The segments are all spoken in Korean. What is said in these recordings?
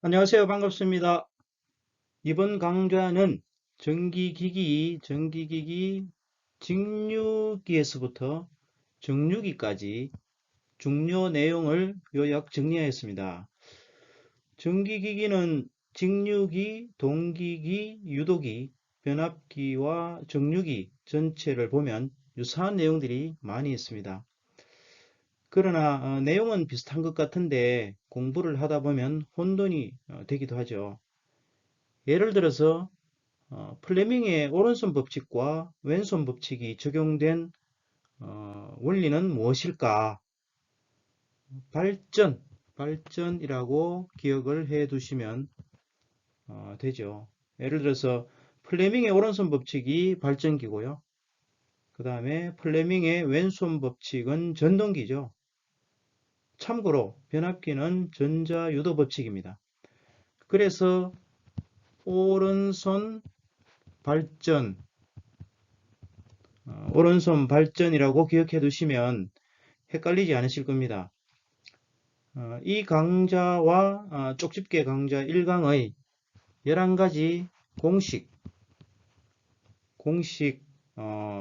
안녕하세요. 반갑습니다. 이번 강좌는 전기기기, 직류기에서부터 정류기까지 중요 내용을 요약 정리하였습니다. 전기기기는 직류기, 동기기, 유도기, 변압기와 정류기 전체를 보면 유사한 내용들이 많이 있습니다. 그러나 내용은 비슷한 것 같은데 공부를 하다 보면 혼돈이 되기도 하죠. 예를 들어서 플레밍의 오른손 법칙과 왼손 법칙이 적용된 원리는 무엇일까? 발전이라고 기억을 해 두시면 되죠. 예를 들어서 플레밍의 오른손 법칙이 발전기고요. 그 다음에 플레밍의 왼손 법칙은 전동기죠. 참고로 변압기는 전자유도 법칙입니다. 그래서 오른손 발전, 오른손 발전이라고 기억해 두시면 헷갈리지 않으실 겁니다. 이 강좌와 쪽집게 강좌 1강의 11가지 공식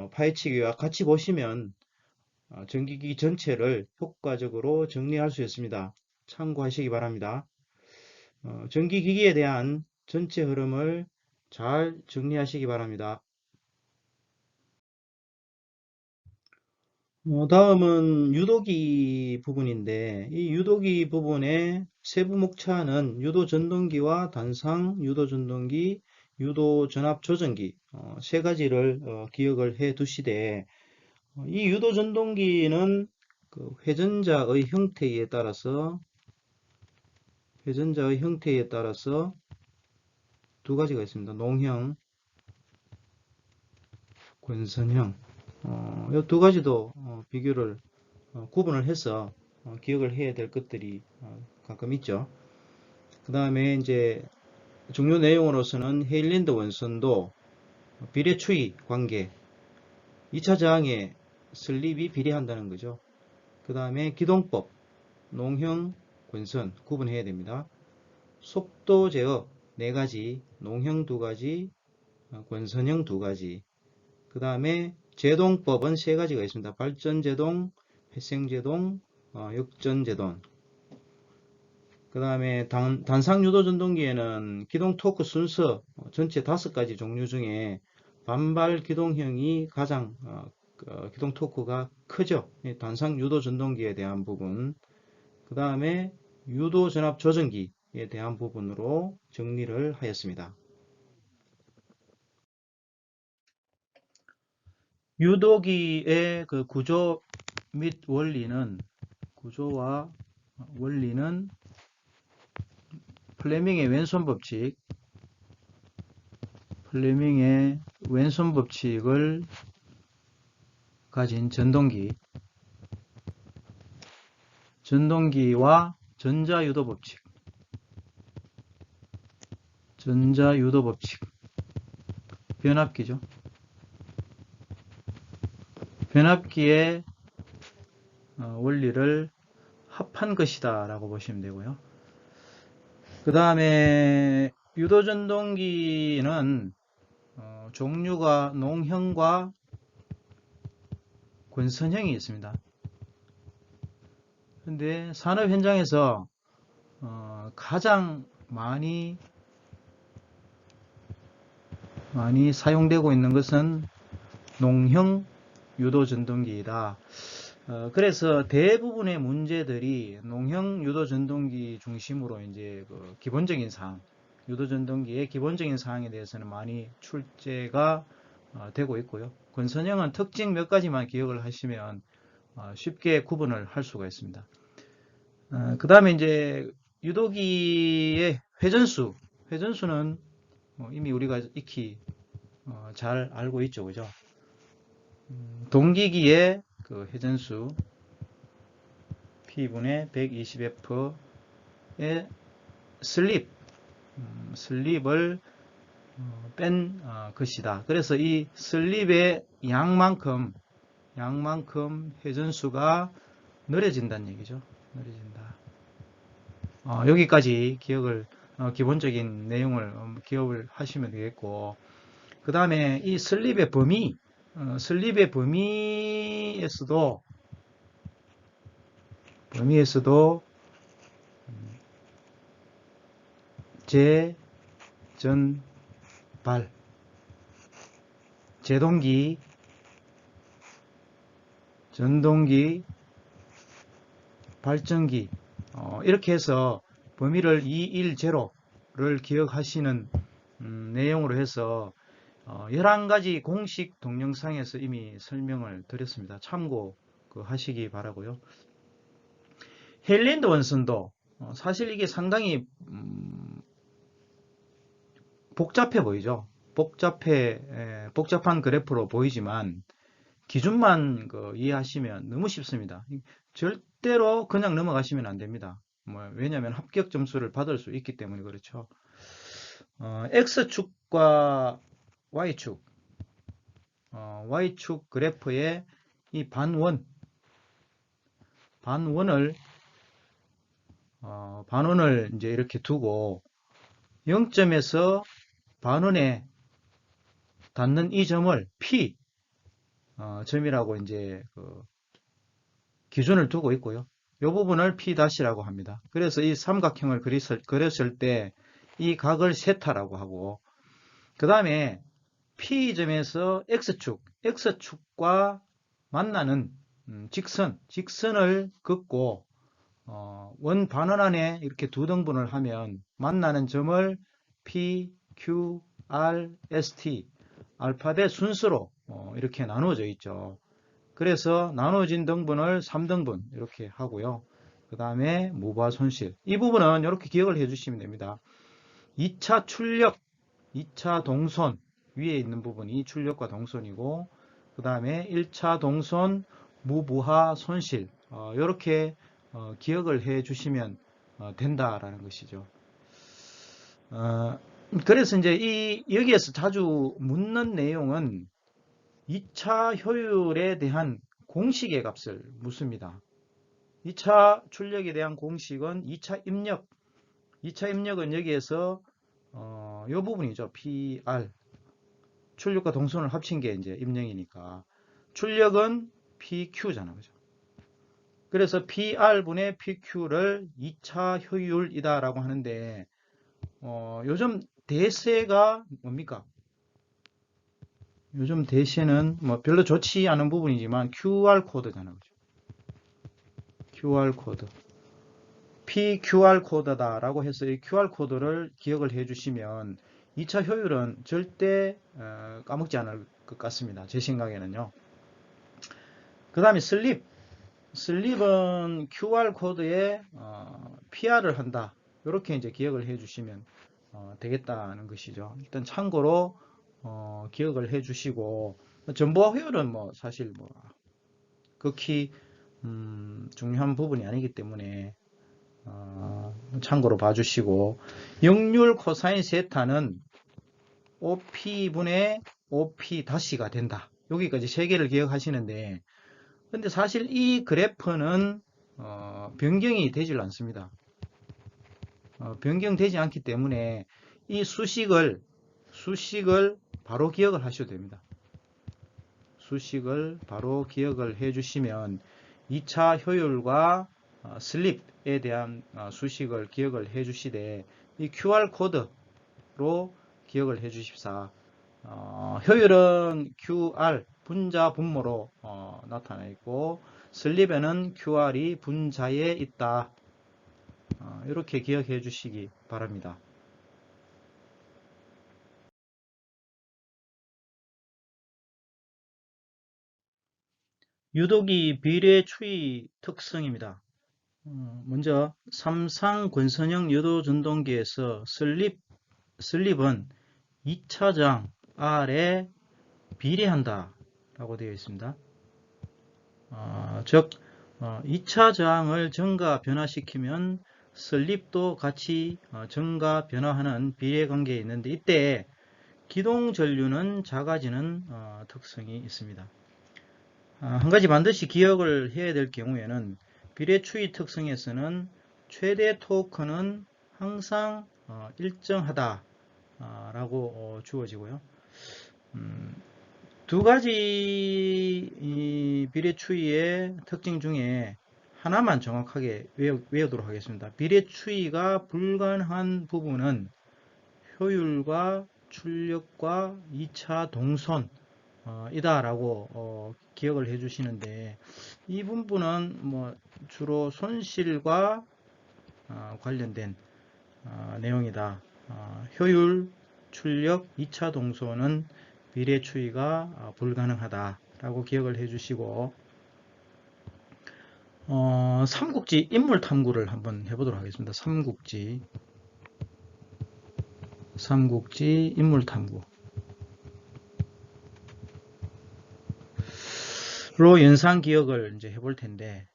파헤치기와 같이 보시면 전기기기 전체를 효과적으로 정리할 수 있습니다. 참고하시기 바랍니다. 전기기기에 대한 전체 흐름을 잘 정리하시기 바랍니다. 다음은 유도기 부분인데 이 유도기 부분의 세부 목차는 유도전동기와 단상 유도전동기, 유도전압조정기 세 가지를 기억을 해 두시되 이 유도전동기는 그 회전자의 형태에 따라서 두 가지가 있습니다. 농형, 권선형. 이 두 가지도 비교를 구분을 해서 기억을 해야 될 것들이 가끔 있죠. 그 다음에 이제 중요 내용으로서는 헤일랜드 원선도 비례추이 관계, 2차 저항에 슬립이 비례한다는 거죠. 그 다음에 기동법, 농형, 권선 구분해야 됩니다. 속도 제어 4가지, 농형 2가지, 권선형 2가지. 그 다음에 제동법은 3가지가 있습니다. 발전제동, 회생제동, 역전제동. 그 다음에 단상유도전동기에는 기동 토크 순서 전체 5가지 종류 중에 반발 기동형이 가장 기동 토크가 크죠. 단상유도전동기에 대한 부분. 그 다음에 유도전압조정기에 대한 부분으로 정리를 하였습니다. 유도기의 그 구조 및 구조와 원리는 플레밍의 왼손 법칙을 가진 전동기와 전자유도 법칙, 변압기죠. 변압기의 원리를 합한 것이다 라고 보시면 되고요. 그 다음에 유도전동기는 종류가 농형과 권선형이 있습니다. 근데 산업 현장에서 가장 많이 사용되고 있는 것은 농형 유도전동기이다. 그래서 대부분의 문제들이 농형 유도전동기 중심으로 이제 그 기본적인 사항, 유도전동기의 기본적인 사항에 대해서는 많이 출제가 되고 있고요. 권선형은 특징 몇 가지만 기억을 하시면 쉽게 구분을 할 수가 있습니다. 그 다음에 이제 유도기의 회전수는 이미 우리가 익히 잘 알고 있죠, 그죠? 동기기의 그 회전수 P분의 120F의 슬립을 뺀 것이다. 그래서 이 슬립의 양만큼 회전수가 느려진다는 얘기죠. 느려진다. 여기까지 기억을 기본적인 내용을 기억을 하시면 되겠고, 그 다음에 이 슬립의 범위, 슬립의 범위에서도 재, 전, 발, 제동기, 전동기, 발전기, 이렇게 해서 범위를 2, 1, 0를 기억하시는 내용으로 해서 11가지 공식 동영상에서 이미 설명을 드렸습니다. 참고 하시기 바라고요. 헬랜드 원선도 사실 이게 상당히 복잡해 보이죠. 복잡한 그래프로 보이지만 기준만 이해하시면 너무 쉽습니다. 절대로 그냥 넘어가시면 안 됩니다. 왜냐하면 합격 점수를 받을 수 있기 때문에 그렇죠. X축과 Y축, Y축 그래프의 이 반원을 이제 이렇게 두고 0점에서 반원에 닿는 이 점을 P 점이라고 이제 기준을 두고 있고요. 이 부분을 P-라고 합니다. 그래서 이 삼각형을 그렸을 때 이 각을 세타라고 하고, 그 다음에 P점에서 X축과 만나는 직선을 긋고 원 반원 안에 이렇게 두 등분을 하면 만나는 점을 P, Q, R, ST 알파벳 순서로 이렇게 나누어져 있죠. 그래서 나눠진 등분을 3등분 이렇게 하고요. 그 다음에 무바 손실. 이 부분은 이렇게 기억을 해주시면 됩니다. 2차 출력, 2차 동선 위에 있는 부분이 출력과 동선이고, 그 다음에 1차 동선 무부하 손실 이렇게 기억을 해주시면 된다라는 것이죠. 그래서 이제 여기에서 자주 묻는 내용은 2차 효율에 대한 공식의 값을 묻습니다. 2차 출력에 대한 공식은 2차 입력. 2차 입력은 여기에서 이 부분이죠. PR. 출력과 동선을 합친 게 이제 입력이니까. 출력은 PQ잖아. 그죠? 그래서 PR분의 PQ를 2차 효율이다라고 하는데, 요즘 대세가 뭡니까? 요즘 대세는 별로 좋지 않은 부분이지만 QR코드잖아. 그죠? QR코드. PQR코드다라고 해서 이 QR코드를 기억을 해주시면 2차 효율은 절대 까먹지 않을 것 같습니다. 제 생각에는요. 그 다음에 슬립은 QR코드에 PR을 한다. 이렇게 이제 기억을 해주시면 되겠다는 것이죠. 일단 참고로 기억을 해주시고, 정보화 효율은 사실 극히 중요한 부분이 아니기 때문에 참고로 봐주시고, 역률 코사인 세타는 OP분의 OP-가 된다. 여기까지 세 개를 기억하시는데, 근데 사실 이 그래프는 변경이 되질 않습니다. 변경되지 않기 때문에 이 수식을 바로 기억을 하셔도 됩니다. 수식을 바로 기억을 해주시면 2차 효율과 슬립에 대한 수식을 기억을 해주시되, 이 QR코드로 기억을 해주십사. 효율은 QR 분자 분모로 나타나 있고, 슬립에는 QR이 분자에 있다. 이렇게 기억해 주시기 바랍니다. 유도기 비례 추이 특성입니다. 먼저 삼상 권선형 유도 전동기에서 슬립은 2차장 R에 비례한다 라고 되어 있습니다. 즉 2차 저항을 증가 변화시키면 슬립도 같이 증가 변화하는 비례 관계에 있는데, 이때 기동 전류는 작아지는 특성이 있습니다. 한 가지 반드시 기억을 해야 될 경우에는 비례 추이 특성에서는 최대 토크는 항상 일정하다 라고 주어지고요. 두 가지 이 비례추이의 특징 중에 하나만 정확하게 외우도록 하겠습니다. 비례추이가 불가능한 부분은 효율과 출력과 2차 동선 이다라고 기억을 해 주시는데, 이 부분은 뭐 주로 손실과 관련된 내용이다. 효율, 출력, 2차 동선은 비례추이가 불가능하다라고 기억을 해 주시고, 삼국지 인물 탐구를 한번 해보도록 하겠습니다. 삼국지 인물 탐구로 연상 기억을 이제 해볼 텐데,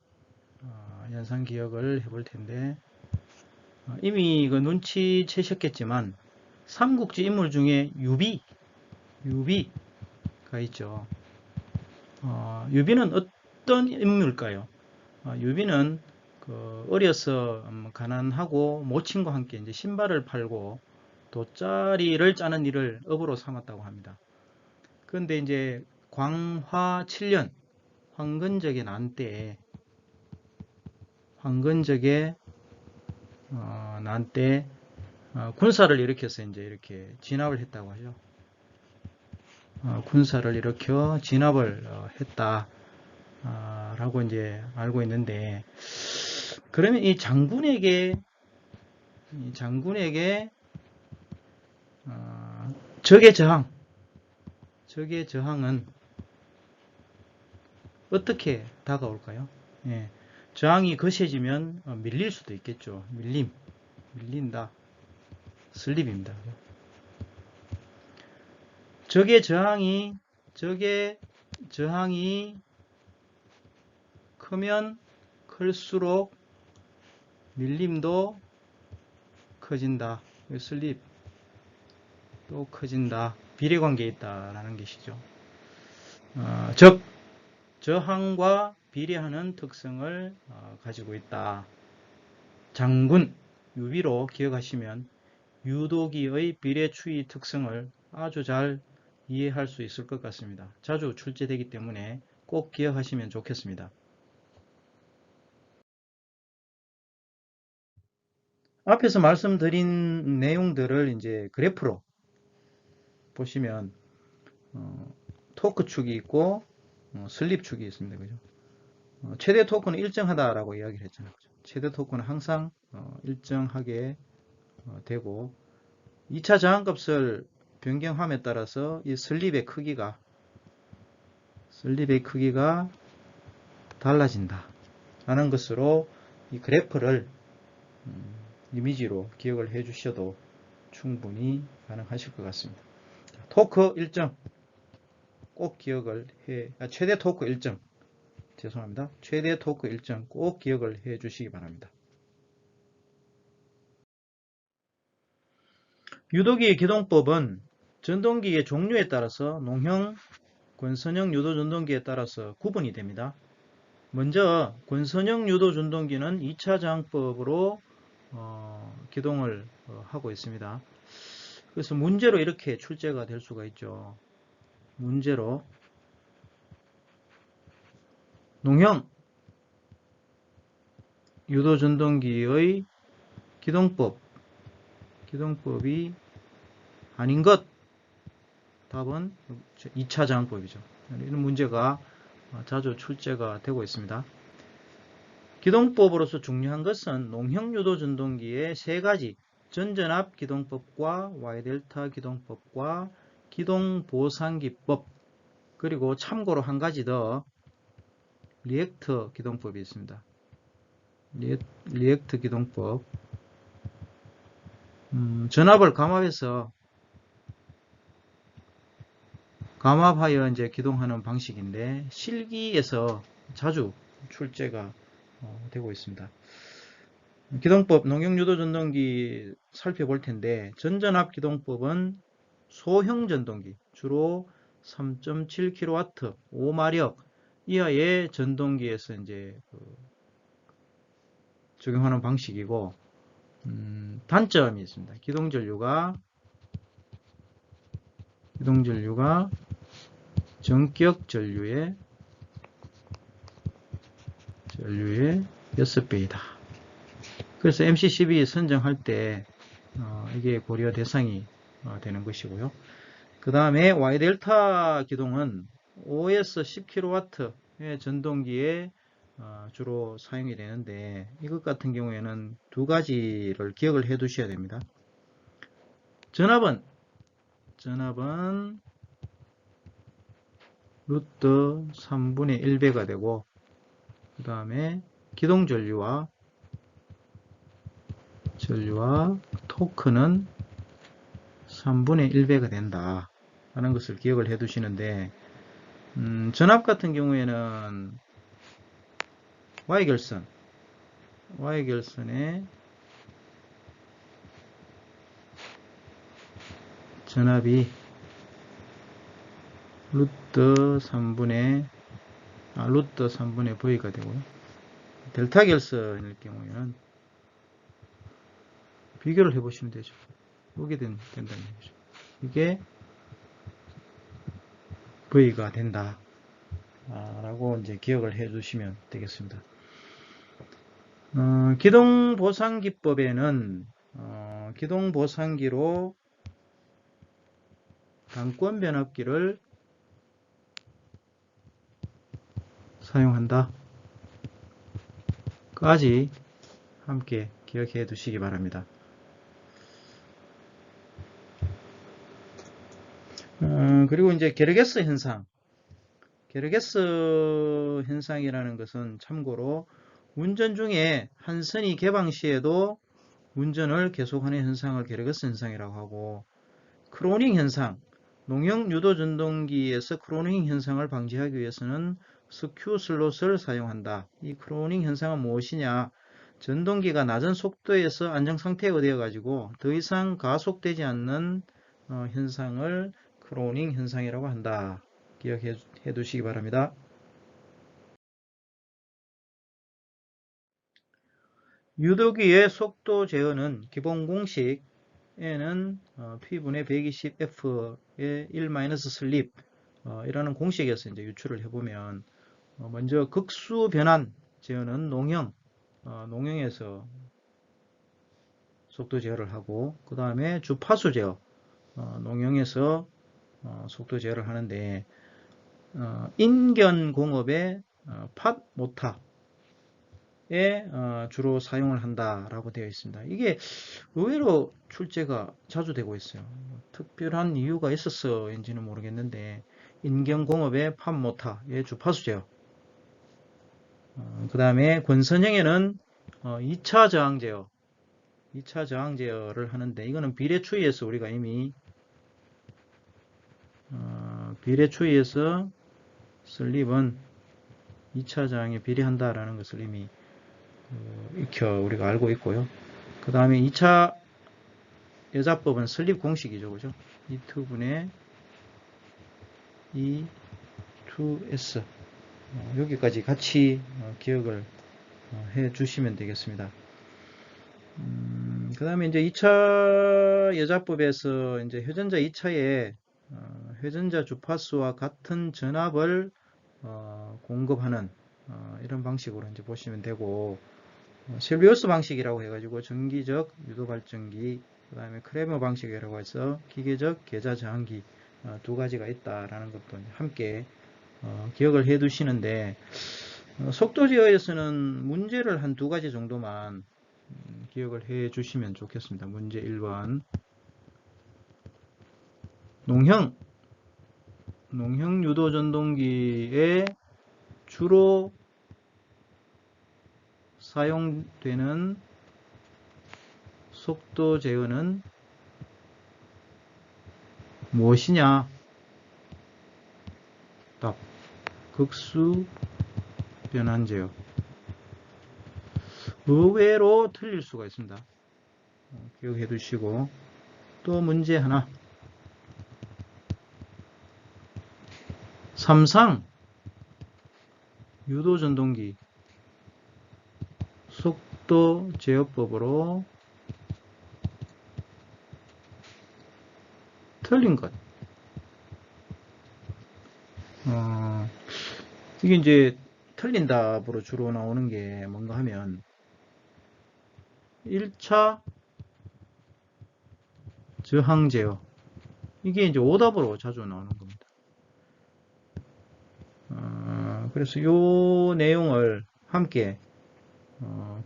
이미 그 눈치채셨겠지만 삼국지 인물 중에 유비가 있죠. 유비는 어떤 인물일까요? 유비는 어려서 가난하고 모친과 함께 이제 신발을 팔고 돗자리를 짜는 일을 업으로 삼았다고 합니다. 그런데 이제 광화 7년 황건적의 난 때에 군사를 일으켜서 이제 이렇게 진압을 했다고 하죠. 군사를 일으켜 진압을 했다라고 이제 알고 있는데, 그러면 이 장군에게 적의 저항은 어떻게 다가올까요? 예, 저항이 거세지면 밀릴 수도 있겠죠. 밀린다. 슬립입니다. 적의 저항이 크면 클수록 밀림도 커진다. 슬립도 커진다. 비례관계에 있다라는 것이죠. 저항과 비례하는 특성을 가지고 있다. 장군, 유비로 기억하시면 유도기의 비례추이 특성을 아주 잘 이해할 수 있을 것 같습니다. 자주 출제되기 때문에 꼭 기억하시면 좋겠습니다. 앞에서 말씀드린 내용들을 이제 그래프로 보시면 토크축이 있고 슬립축이 있습니다. 그죠? 최대 토크는 일정하다라고 이야기를 했잖아요. 그죠? 최대 토크는 항상 일정하게 되고, 2차 저항값을 변경함에 따라서 이 슬립의 크기가 달라진다 라는 것으로 이 그래프를 이미지로 기억을 해 주셔도 충분히 가능하실 것 같습니다. 토크 일정 꼭 기억을 최대 토크 일정 꼭 기억을 해 주시기 바랍니다. 유도기 기동법은 전동기의 종류에 따라서 농형, 권선형 유도 전동기에 따라서 구분이 됩니다. 먼저 권선형 유도 전동기는 2차 저항법으로 기동을 하고 있습니다. 그래서 문제로 이렇게 출제가 될 수가 있죠. 문제로 농형 유도 전동기의 기동법이 아닌 것, 답은 2차 저항법이죠. 이런 문제가 자주 출제가 되고 있습니다. 기동법으로서 중요한 것은 농형 유도 전동기의 세 가지 전전압 기동법과 Y델타 기동법과 기동 보상기법, 그리고 참고로 한 가지 더 리액터 기동법이 있습니다. 리액터 기동법, 전압을 감압하여 이제 기동하는 방식인데 실기에서 자주 출제가 되고 있습니다. 기동법 농형 유도 전동기 살펴볼 텐데, 전전압 기동법은 소형 전동기, 주로 3.7kW, 5마력 이하의 전동기에서 이제 적용하는 방식이고, 단점이 있습니다. 기동전류가 전격 전류의 6배이다. 그래서 MC12 선정할 때 이게 고려 대상이 되는 것이고요. 그 다음에 Y델타 기동은 OS 10kW의 전동기에 주로 사용이 되는데, 이것 같은 경우에는 두 가지를 기억을 해 두셔야 됩니다. 전압은 루트 3분의 1배가 되고, 그 다음에 기동전류와 토크는 3분의 1배가 된다 하는 것을 기억을 해 두시는데, 전압 같은 경우에는 Y결선의 전압이 루트 3분의 V가 되고요. 델타 결선일 경우에는 비교를 해 보시면 되죠. 이게 된다는 얘기죠. 이게 V가 된다 라고 이제 기억을 해 주시면 되겠습니다. 기동보상기법에는 기동보상기로 단권 변압기를 사용한다 까지 함께 기억해 두시기 바랍니다. 그리고 이제 게르게스 현상이라는 것은 참고로 운전 중에 한 선이 개방 시에도 운전을 계속하는 현상을 게르게스 현상이라고 하고, 크로닝 현상, 농형 유도 전동기에서 크로닝 현상을 방지하기 위해서는 스큐 슬롯을 사용한다. 이 크로닝 현상은 무엇이냐? 전동기가 낮은 속도에서 안정상태가 되어 가지고 더 이상 가속되지 않는 현상을 크로닝 현상이라고 한다. 기억해 두시기 바랍니다. 유도기의 속도 제어는 기본 공식 N은 P분의 120F의 1- 슬립 이라는 공식에서 이제 유출을 해보면, 먼저 극수 변환 제어는 농형에서 속도 제어를 하고, 그 다음에 주파수 제어 농형에서 속도 제어를 하는데, 인견공업의 팟 모터에 주로 사용을 한다라고 되어 있습니다. 이게 의외로 출제가 자주 되고 있어요. 특별한 이유가 있었는지는 모르겠는데, 인견공업의 팟 모터의 주파수 제어, 그 다음에 권선형에는 2차 저항 제어를 하는데, 이거는 비례추이에서 우리가 이미 비례추이에서 슬립은 2차 저항에 비례한다라는 것을 이미 우리가 알고 있고요. 그 다음에 2차 여자법은 슬립 공식이죠. 그죠? E2분의 E2S. 여기까지 같이 기억을 해 주시면 되겠습니다. 그 다음에 이제 2차 여자법에서 이제 회전자 2차에 회전자 주파수와 같은 전압을 공급하는 이런 방식으로 이제 보시면 되고, 셀비우스 방식이라고 해가지고 정기적 유도 발전기, 그 다음에 크레머 방식이라고 해서 기계적 계좌 저항기 두 가지가 있다라는 것도 함께 기억을 해 두시는데, 속도 제어에서는 문제를 한 두 가지 정도만 기억을 해 주시면 좋겠습니다. 문제 1번, 농형 유도 전동기에 주로 사용되는 속도 제어는 무엇이냐? 답, 극수 변환 제어. 의외로 틀릴 수가 있습니다. 기억해 두시고, 또 문제 하나, 삼상 유도 전동기 속도 제어법으로 틀린 것. 이게 이제 틀린 답으로 주로 나오는 게 뭔가 하면 1차 저항 제어. 이게 이제 오답으로 자주 나오는 겁니다. 그래서 이 내용을 함께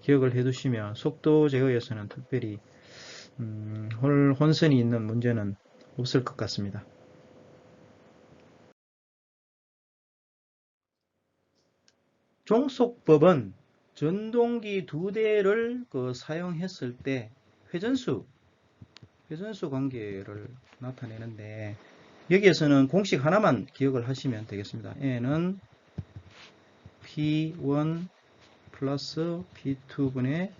기억을 해 두시면 속도 제어에서는 특별히 혼선이 있는 문제는 없을 것 같습니다. 종속법은 전동기 2대를 사용했을 때 회전수 관계를 나타내는데, 여기에서는 공식 하나만 기억을 하시면 되겠습니다. N은 P1 플러스 P2분의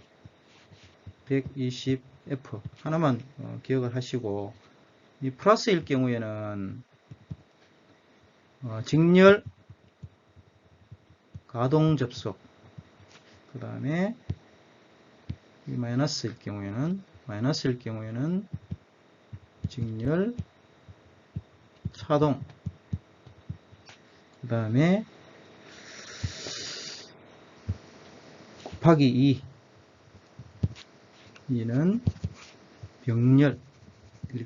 120F 하나만 기억을 하시고, 이 플러스일 경우에는 직렬 가동 접속, 그 다음에 마이너스일 경우에는 직렬 차동, 그 다음에 곱하기 2는 병렬일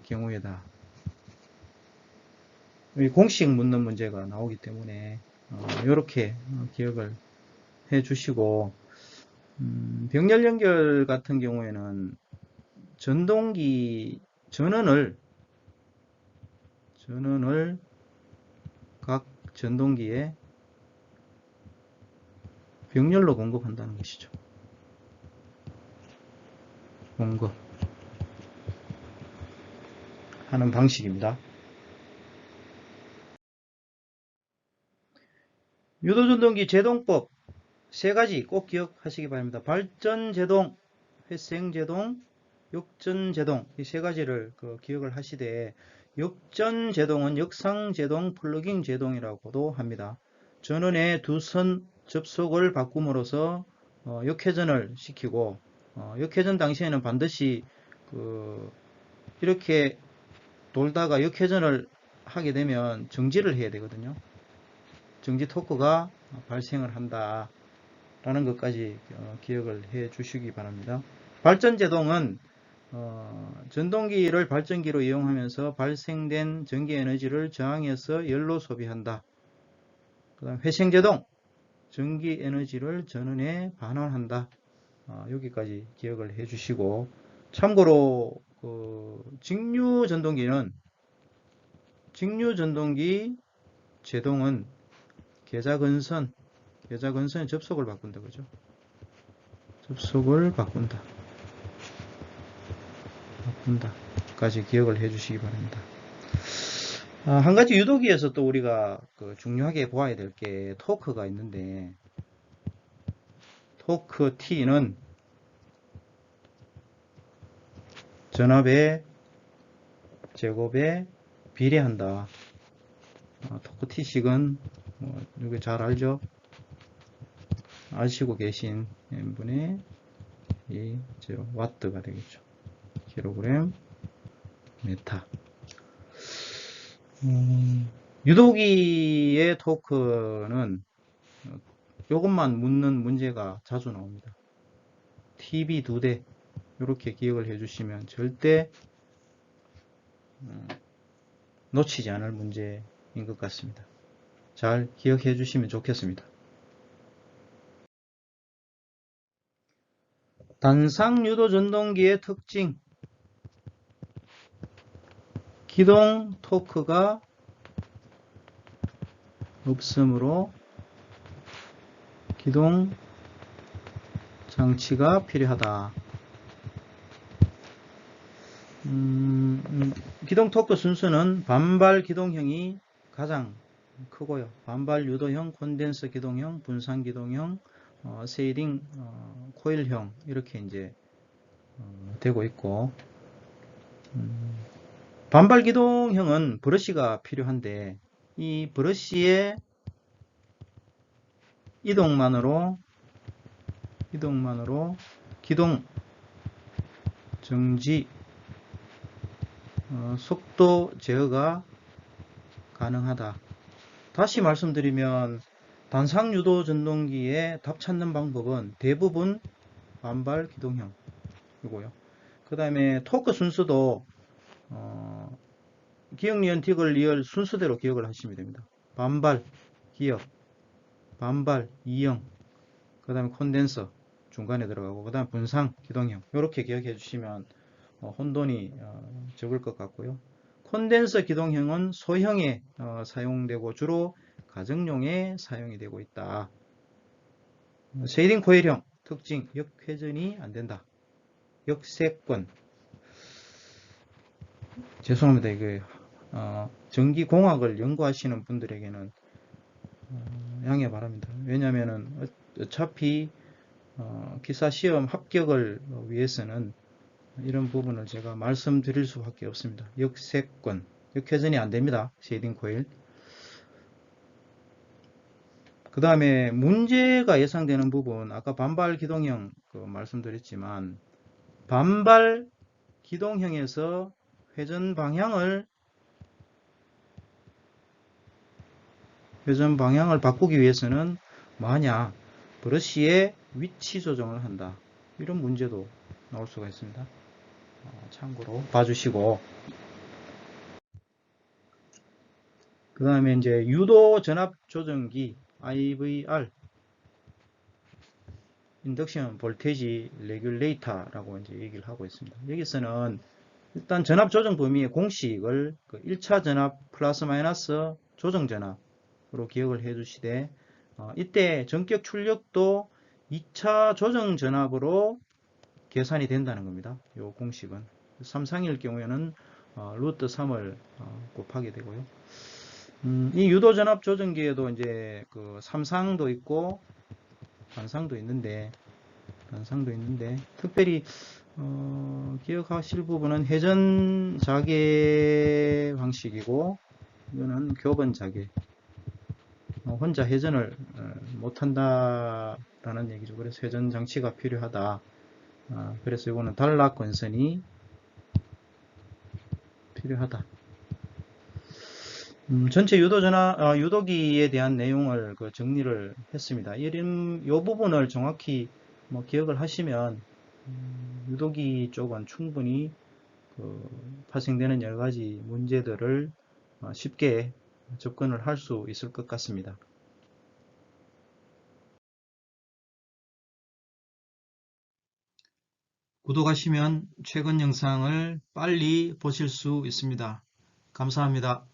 경우에다. 공식 묻는 문제가 나오기 때문에 이렇게 기억을 해 주시고, 병렬 연결 같은 경우에는 전동기 전원을 각 전동기에 병렬로 공급한다는 것이죠. 공급하는 방식입니다. 유도전동기 제동법 3가지 꼭 기억하시기 바랍니다. 발전제동, 회생제동, 역전제동, 이 3가지를 기억을 하시되, 역전제동은 역상제동, 플러깅제동이라고도 합니다. 전원의 2선 접속을 바꿈으로써 역회전을 시키고, 역회전 당시에는 반드시 이렇게 돌다가 역회전을 하게 되면 정지를 해야 되거든요. 정지 토크가 발생을 한다 라는 것까지 기억을 해 주시기 바랍니다. 발전제동은 전동기를 발전기로 이용하면서 발생된 전기 에너지를 저항해서 열로 소비한다. 그 다음 회생제동, 전기 에너지를 전원에 반환한다. 여기까지 기억을 해 주시고, 참고로 직류 전동기 제동은 계좌근선의 접속을 바꾼다. 그죠? 접속을 바꾼다. 까지 기억을 해 주시기 바랍니다. 한 가지 유도기에서 또 우리가 중요하게 보아야 될 게 토크가 있는데, 토크 T는 전압의 제곱에 비례한다. 토크 T식은 이거 잘 알죠? 아시고 계신 분의 와트가 되겠죠. 킬로그램 메타. 유도기의 토크는 이것만 묻는 문제가 자주 나옵니다. TV 2대 이렇게 기억을 해주시면 절대 놓치지 않을 문제인 것 같습니다. 잘 기억해 주시면 좋겠습니다. 단상 유도 전동기의 특징, 기동 토크가 없으므로 기동 장치가 필요하다. 기동 토크 순서는 반발 기동형이 가장 크고요. 반발 유도형, 콘덴서 기동형, 분산 기동형, 세이링 코일형 이렇게 이제 되고 있고, 반발 기동형은 브러쉬가 필요한데, 이 브러쉬의 이동만으로 기동 정지 속도 제어가 가능하다. 다시 말씀드리면 단상 유도 전동기의 답 찾는 방법은 대부분 반발 기동형이고요. 그 다음에 토크 순서도 기역, 니은, 딕을, 리을 순서대로 기억을 하시면 됩니다. 반발, 기역, 반발, 이형, 그 다음에 콘덴서 중간에 들어가고, 그 다음 분상, 기동형 이렇게 기억해 주시면 혼돈이 적을 것 같고요. 콘덴서 기동형은 소형에 사용되고 주로 가정용에 사용이 되고 있다. 쉐이딩 코일형 특징, 역회전이 안된다. 역세권, 죄송합니다. 이게 전기공학을 연구하시는 분들에게는 양해 바랍니다. 왜냐하면 어차피 기사 시험 합격을 위해서는 이런 부분을 제가 말씀드릴 수밖에 없습니다. 역세권, 역회전이 안됩니다. 쉐이딩 코일. 그 다음에 문제가 예상되는 부분, 아까 반발 기동형 말씀드렸지만 반발 기동형에서 회전 방향을 바꾸기 위해서는 만약 브러쉬의 위치 조정을 한다, 이런 문제도 나올 수가 있습니다. 참고로 봐주시고, 그 다음에 이제 유도 전압 조정기 IVR, 인덕션 볼테지 레귤레이터라고 이제 얘기를 하고 있습니다. 여기서는 일단 전압 조정 범위의 공식을 1차 전압 플러스 마이너스 조정 전압으로 기억을 해 주시되, 이때 전격 출력도 2차 조정 전압으로 계산이 된다는 겁니다. 이 공식은 삼상일 경우에는 루트 3을 곱하게 되고요. 이 유도 전압 조정기에도 이제 삼상도 있고 반상도 있는데 특별히 기억하실 부분은 회전 자개 방식이고, 이거는 교번 자개, 혼자 회전을 못한다라는 얘기죠. 그래서 회전 장치가 필요하다. 그래서 이거는 단락 권선이 필요하다. 전체 유도기에 대한 내용을 정리를 했습니다. 이 부분을 정확히 기억을 하시면 유도기 쪽은 충분히 발생되는 여러 가지 문제들을 쉽게 접근을 할 수 있을 것 같습니다. 구독하시면 최근 영상을 빨리 보실 수 있습니다. 감사합니다.